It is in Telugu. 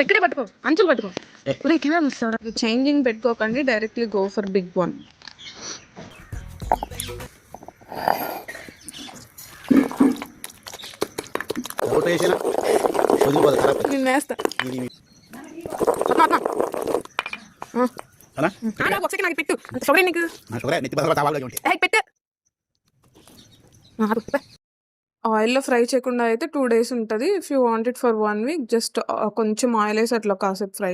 ఇక్కడే పట్టుకో, అంచులు పట్టుకో. చేంజింగ్ పెట్టుకోకండి, directly go for big one. నేస్తా నాకు పెట్టు పెట్టు. ఆయిల్లో ఫ్రై చేయకుండా అయితే 2 days ఉంటుంది. If you want it for 1 week, just కొంచెం ఆయిల్ వేసి అట్లా కాసేపు ఫ్రై